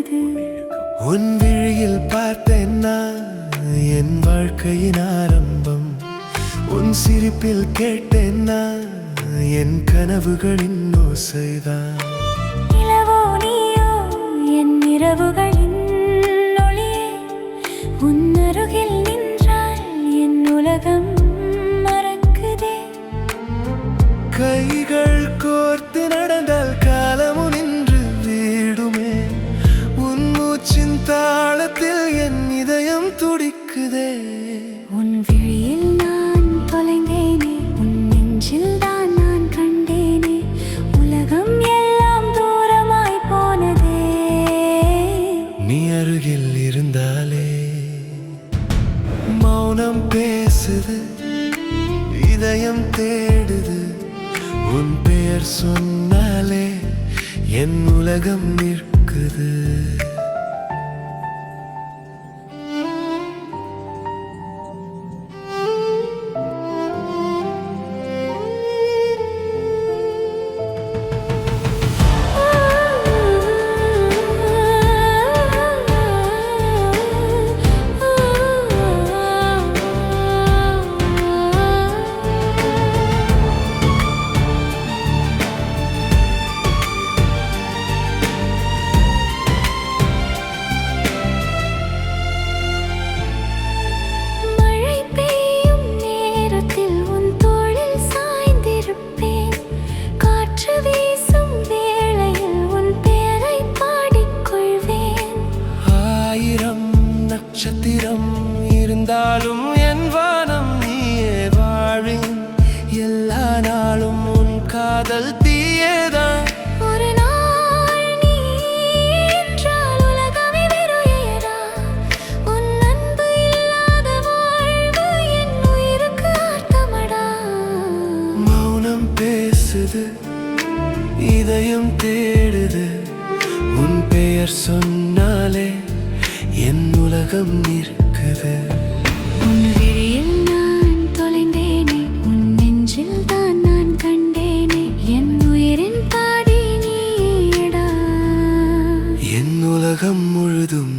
மறக்குது. உன் விழியில் பார்த்தேன் நான் என் வாழ்க்கையின் ஆரம்பம். உன் சிரிப்பில் கேட்டேன் நான் என் கனவுகளின் ஓசைதான். நிலவோ நீயோ என் இரவுகளின் ஒளியே, உன் அருகில் நின்றால் என் உலகம் மறக்குதே. கைகள் கோர்த்து நடந்தால் காலமும் நின்று வீடுமே. உன் மூச்சின் தாளத்தில் என் இதயம் துடிக்குதே. உன் விழியில் நான் தொலைந்தேனே, உன் நெஞ்சில் தான் நான் கண்டேனே. உலகம் எல்லாம் தூரமாய் போனதே. நீ அருகில் இருந்தாலே மௌனம் பேசுது, இதயம் தேடுது. உன் பெயர் சொன்னாலே என் உலகம் நிற்குது. மழை பெய்யும் நேரத்தில் உன் தோளில் சாய்ந்திருப்பேன். காற்று வீசும் வேளையில் உன் பெயரை பாடிக்கொள்வேன். ஆயிரம் நட்சத்திரம் இருந்தாலும் என் வானம் நீயே. வாழின் எல்லா நாளும் உன் காதல் தீயேதான். ஒரு நாள் நீ என்றால் உலகமே வெறுயேறா. உன் அன்பு இல்லாத வாழ்வு என் உயிருக்கு அர்த்தமடா. மௌனம் பேசுது, இதயம் தேடுது. உன் பெயர் சொன்னாலே என் உலகம் நிற்குது. உன் விழியில் நான் தொலைந்தேனே, உன் நெஞ்சில் தான் நான் கண்டேனே. என் உயிரின் பாதி நீயேடா. என் உலகம் முழுதும்